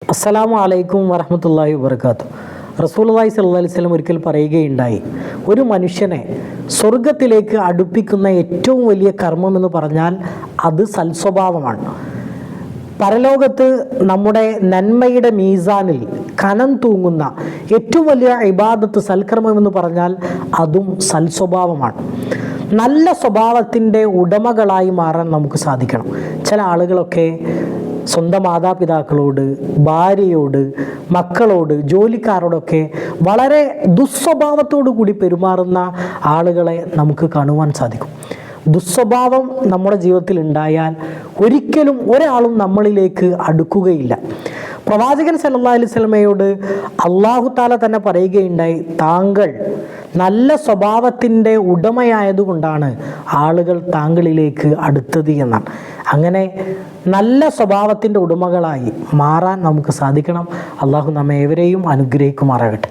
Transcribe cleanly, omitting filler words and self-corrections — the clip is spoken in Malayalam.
അസ്സലാമു അലൈക്കും വറഹ്മത്തുള്ളാഹി വബറകാതുഹു. റസൂലുള്ളാഹി സ്വല്ലല്ലാഹി അലൈഹി വസല്ലം ഒരിക്കൽ പറയുകയുണ്ടായി, ഒരു മനുഷ്യനെ സ്വർഗത്തിലേക്ക് അടുപ്പിക്കുന്ന ഏറ്റവും വലിയ കർമ്മം എന്ന് പറഞ്ഞാൽ അത് സൽസ്വഭാവമാണ്. പരലോകത്ത് നമ്മുടെ നന്മയുടെ മീസാനിൽ കനം തൂങ്ങുന്ന ഏറ്റവും വലിയ ഇബാദത്ത് സൽക്കർമ്മം എന്ന് പറഞ്ഞാൽ അതും സൽസ്വഭാവമാണ്. നല്ല സ്വഭാവത്തിൻ്റെ ഉടമകളായി മാറാൻ നമുക്ക് സാധിക്കണം. ചില ആളുകളൊക്കെ സ്വന്തം മാതാപിതാക്കളോട്, ഭാര്യയോട്, മക്കളോട്, ജോലിക്കാരോടൊക്കെ വളരെ ദുസ്വഭാവത്തോടു കൂടി പെരുമാറുന്ന ആളുകളെ നമുക്ക് കാണുവാൻ സാധിക്കും. ദുസ്വഭാവം നമ്മുടെ ജീവിതത്തിൽ ഉണ്ടായാൽ ഒരിക്കലും ഒരാളും നമ്മളിലേക്ക് അടുക്കുകയില്ല. പ്രവാചകൻ സല്ലല്ലാഹു അലൈഹി വസല്ലമയോട് അല്ലാഹു തആല തന്നെ പറയുകയുണ്ടായി, താങ്കൾ നല്ല സ്വഭാവത്തിൻ്റെ ഉടമയായതുകൊണ്ടാണ് ആളുകൾ താങ്കളിലേക്ക് അടുത്തത് എന്നാണ്. അങ്ങനെ നല്ല സ്വഭാവത്തിൻ്റെ ഉടമകളായി മാറാൻ നമുക്ക് സാധിക്കണം. അള്ളാഹു നമ്മെ ഏവരെയും അനുഗ്രഹിക്കുമാറാകട്ടെ.